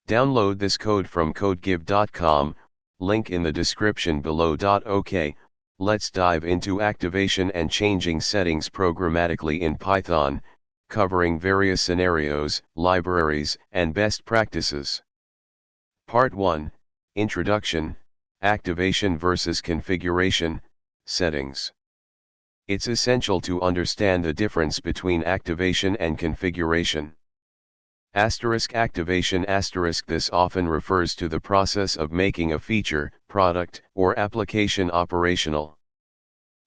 Download this code from codegive.com, link in the description below. OK, let's dive into activation and changing settings programmatically in Python, covering various scenarios, libraries, and best practices. Part 1, Introduction, Activation versus Configuration, Settings. It's essential to understand the difference between activation and configuration. Activation this often refers to the process of making a feature, product, or application operational.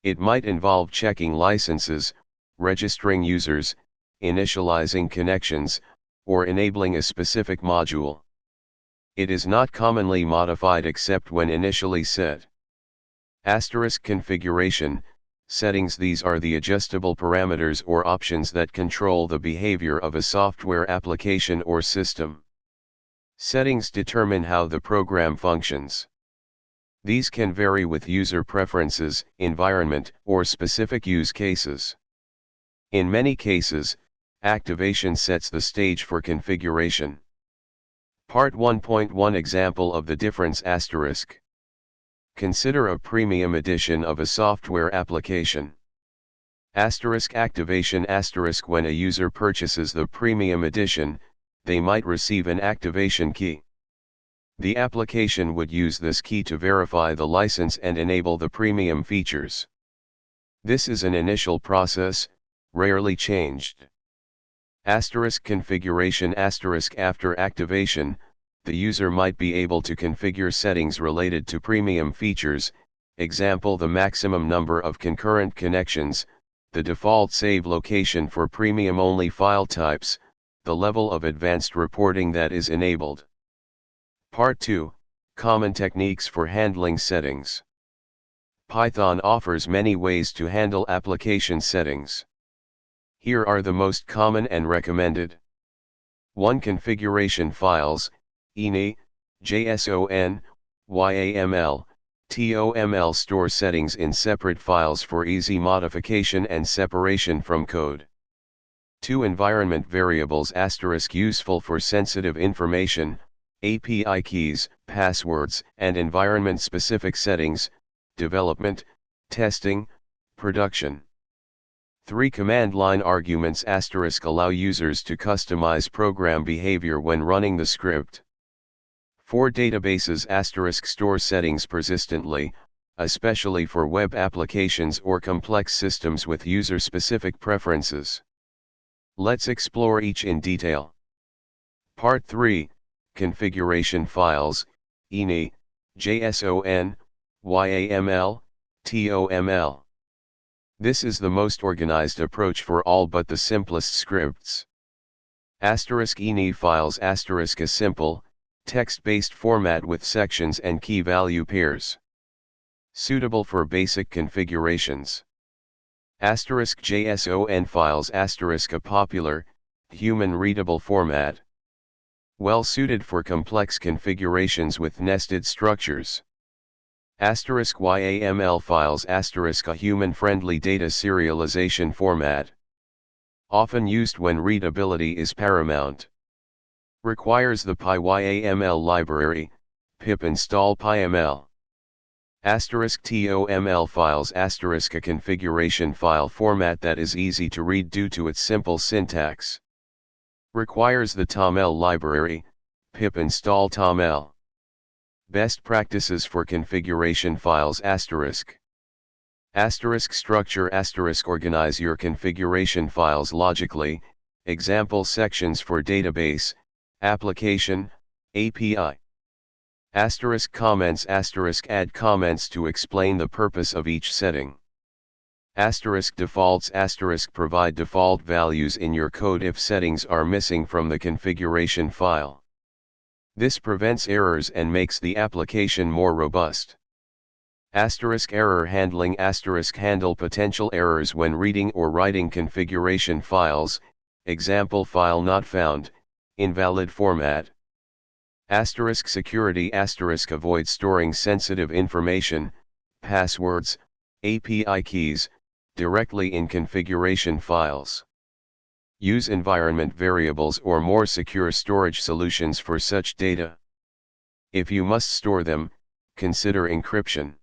It might involve checking licenses, registering users, initializing connections, or enabling a specific module. It is not commonly modified except when initially set. Configuration settings. These are the adjustable parameters or options that control the behavior of a software application or system. Settings determine how the program functions. These can vary with user preferences, environment, or specific use cases. In many cases, activation sets the stage for configuration. Part 1.1 Example of the difference. Consider a premium edition of a software application. Activation when a user purchases the premium edition, they might receive an activation key. The application would use this key to verify the license and enable the premium features. This is an initial process, rarely changed. Configuration after activation, the user might be able to configure settings related to premium features, example the maximum number of concurrent connections, the default save location for premium-only file types, the level of advanced reporting that is enabled. Part 2, Common techniques for handling settings. Python offers many ways to handle application settings. Here are the most common and recommended. 1. Configuration files, ini, JSON, YAML, TOML. Store settings in separate files for easy modification and separation from code. 2. Environment variables useful for sensitive information, API keys, passwords, and environment-specific settings, development, testing, production. 3. Command line arguments allow users to customize program behavior when running the script. 4. Databases store settings persistently, especially for web applications or complex systems with user-specific preferences. Let's explore each in detail. Part 3, Configuration files, ini, JSON, YAML, TOML. This is the most organized approach for all but the simplest scripts. Ini files a simple, text-based format with sections and key value pairs. Suitable for basic configurations. JSON files a popular, human-readable format. Well suited for complex configurations with nested structures. YAML files a human-friendly data serialization format. Often used when readability is paramount. Requires the PyYAML library, pip install pyml. TOML files a configuration file format that is easy to read due to its simple syntax. Requires the toml library, pip install toml. Best practices for configuration files structure organize your configuration files logically, example sections for database, application, API. Comments add comments to explain the purpose of each setting. Defaults provide default values in your code if settings are missing from the configuration file. This prevents errors and makes the application more robust. Error handling handle potential errors when reading or writing configuration files, example file not found, invalid format. Security avoid storing sensitive information, passwords, API keys, directly in configuration files. Use environment variables or more secure storage solutions for such data. If you must store them, consider encryption.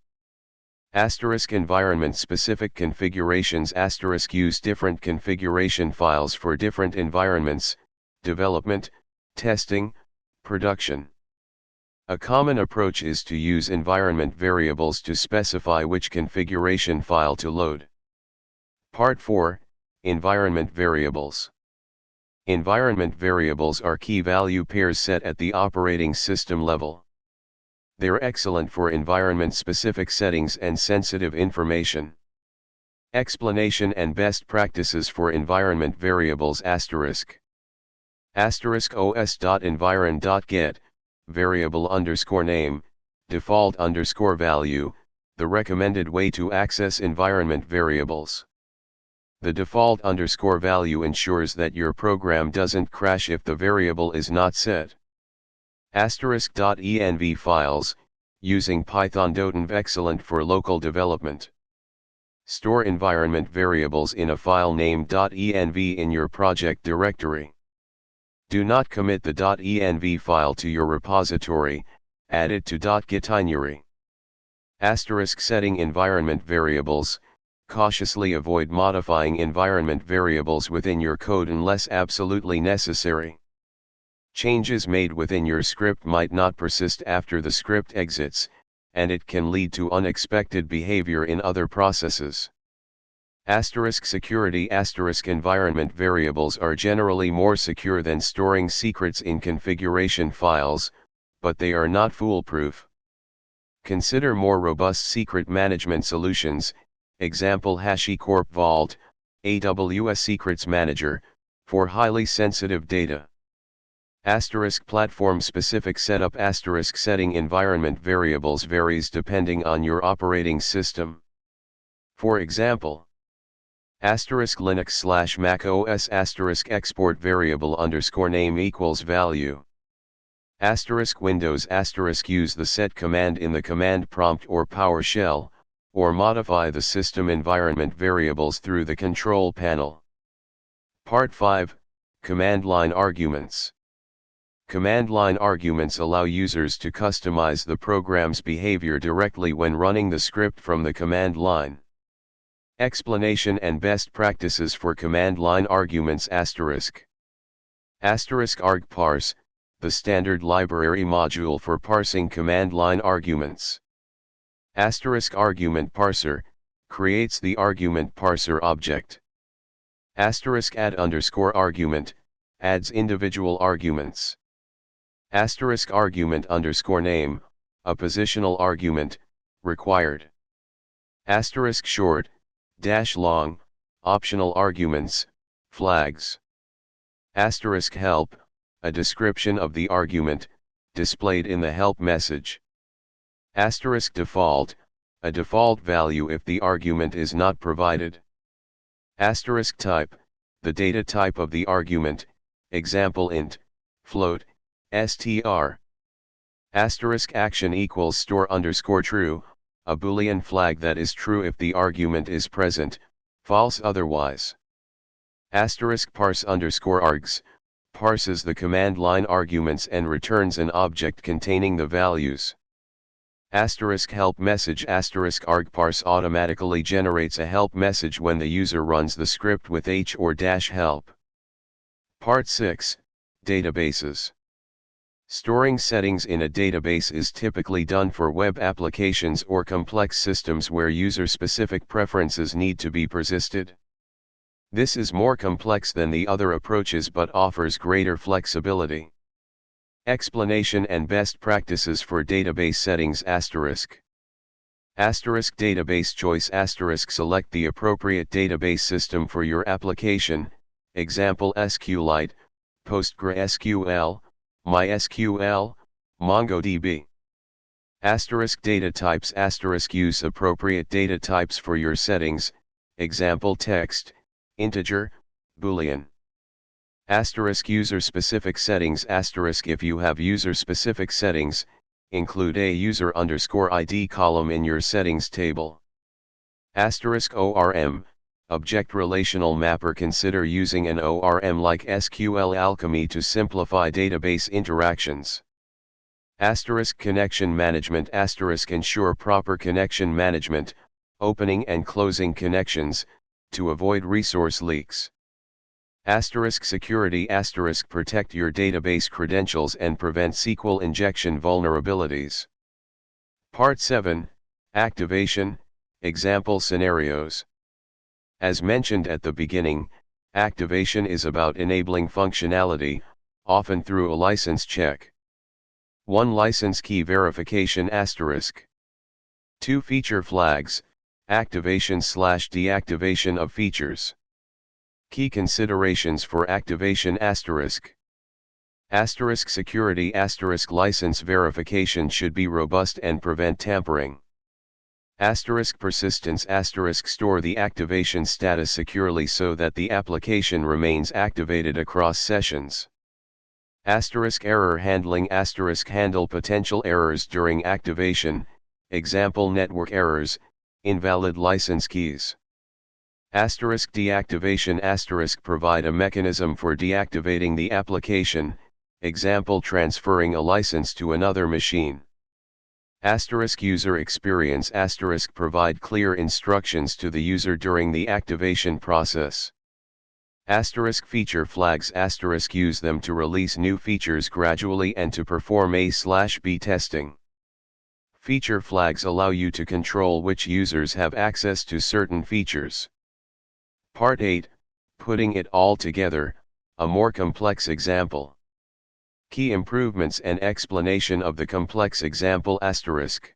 Environment-specific configurations. Use different configuration files for different environments, development, testing, production. A common approach is to use environment variables to specify which configuration file to load. Part 4, Environment Variables. Environment variables are key value pairs set at the operating system level. They're excellent for environment-specific settings and sensitive information. Explanation and best practices for environment variables. os.environ.get, variable_name, default_value, the recommended way to access environment variables. The default_value ensures that your program doesn't crash if the variable is not set. *.env files, using Python. Excellent for local development. Store environment variables in a file named .env in your project directory. Do not commit the .env file to your repository, add it to .gitinery. Setting environment variables. Cautiously avoid modifying environment variables within your code unless absolutely necessary. Changes made within your script might not persist after the script exits, and it can lead to unexpected behavior in other processes. Security. Environment variables are generally more secure than storing secrets in configuration files, but they are not foolproof. Consider more robust secret management solutions, example HashiCorp Vault, AWS Secrets Manager, for highly sensitive data. Platform-specific setup. Setting environment variables varies depending on your operating system. For example, *Linux/Mac OS *export variable_name equals value. *Windows *use the set command in the command prompt or PowerShell, or modify the system environment variables through the control panel. Part 5, Command line arguments. Command line arguments allow users to customize the program's behavior directly when running the script from the command line. Explanation and best practices for command line arguments. *argparse, the standard library module for parsing command line arguments. *argument parser, creates the argument parser object. *add_argument, adds individual arguments. *argument_name, a positional argument, required. *short, -long, optional arguments, flags. *help, a description of the argument, displayed in the help message. *default, a default value if the argument is not provided. *type, the data type of the argument, example int, float, str. *action equals store_true, a boolean flag that is true if the argument is present, false otherwise. *parse_args, parses the command line arguments and returns an object containing the values. *help message. *argparse automatically generates a help message when the user runs the script with h or -help. Part 6, Databases. Storing settings in a database is typically done for web applications or complex systems where user-specific preferences need to be persisted. This is more complex than the other approaches but offers greater flexibility. Explanation and best practices for database settings. Database choice. Select the appropriate database system for your application, example SQLite, PostgreSQL, MySQL, MongoDB. Data types. Use appropriate data types for your settings, example text, integer, boolean. User-specific settings. If you have user-specific settings, include a user_ID column in your settings table. ORM, Object Relational Mapper. Consider using an ORM like SQL Alchemy to simplify database interactions. Connection Management. Ensure proper connection management, opening and closing connections, to avoid resource leaks. Security. Protect your database credentials and prevent SQL injection vulnerabilities. Part 7, Activation, Example Scenarios. As mentioned at the beginning, activation is about enabling functionality, often through a license check. 1. License key verification. 2. Feature flags, activation/deactivation of features. Key considerations for activation. Security. License verification should be robust and prevent tampering. Persistence. Store the activation status securely so that the application remains activated across sessions. Error handling. Handle potential errors during activation, example network errors, invalid license keys. Deactivation. Provide a mechanism for deactivating the application, example transferring a license to another machine. User experience. Provide clear instructions to the user during the activation process. Feature flags. Use them to release new features gradually and to perform A/B testing. Feature flags allow you to control which users have access to certain features. Part 8, Putting it all together, a more complex example. Key improvements and explanation of the complex example. Prioritization.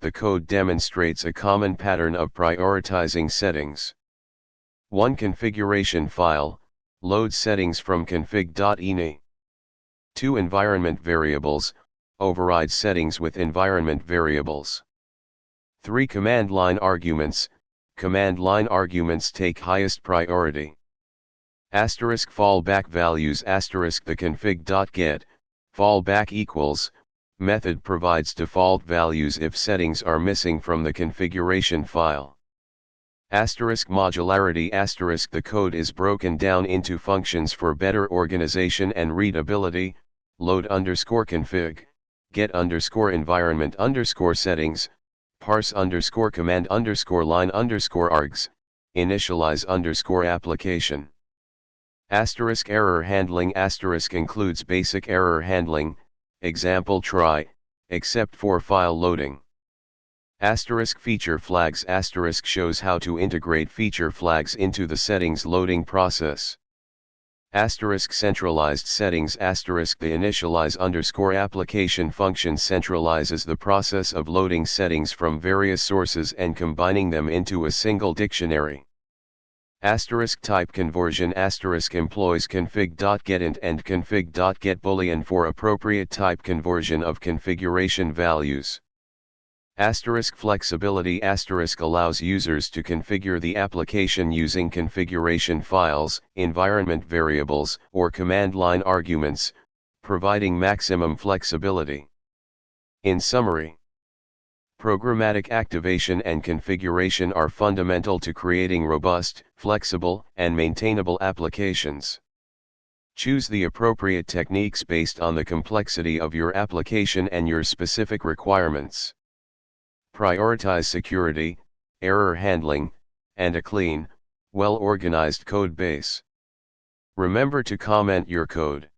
The code demonstrates a common pattern of prioritizing settings. 1. Configuration file, load settings from config.ini. 2. Environment variables, override settings with environment variables. 3. Command line arguments, command line arguments take highest priority. Fallback values. The config.get, fallback equals, method provides default values if settings are missing from the configuration file. Modularity. The code is broken down into functions for better organization and readability. Load_config, get_environment_settings, parse_command_line_args, initialize_application. Error handling. Includes basic error handling, example try, except for file loading. Feature flags. Shows how to integrate feature flags into the settings loading process. Centralized settings. The initialize_application function centralizes the process of loading settings from various sources and combining them into a single dictionary. Type conversion. Employs config.getInt and config.getBoolean for appropriate type conversion of configuration values. Flexibility. Allows users to configure the application using configuration files, environment variables, or command line arguments, providing maximum flexibility. In summary, programmatic activation and configuration are fundamental to creating robust, flexible, and maintainable applications. Choose the appropriate techniques based on the complexity of your application and your specific requirements. Prioritize security, error handling, and a clean, well-organized code base. Remember to comment your code.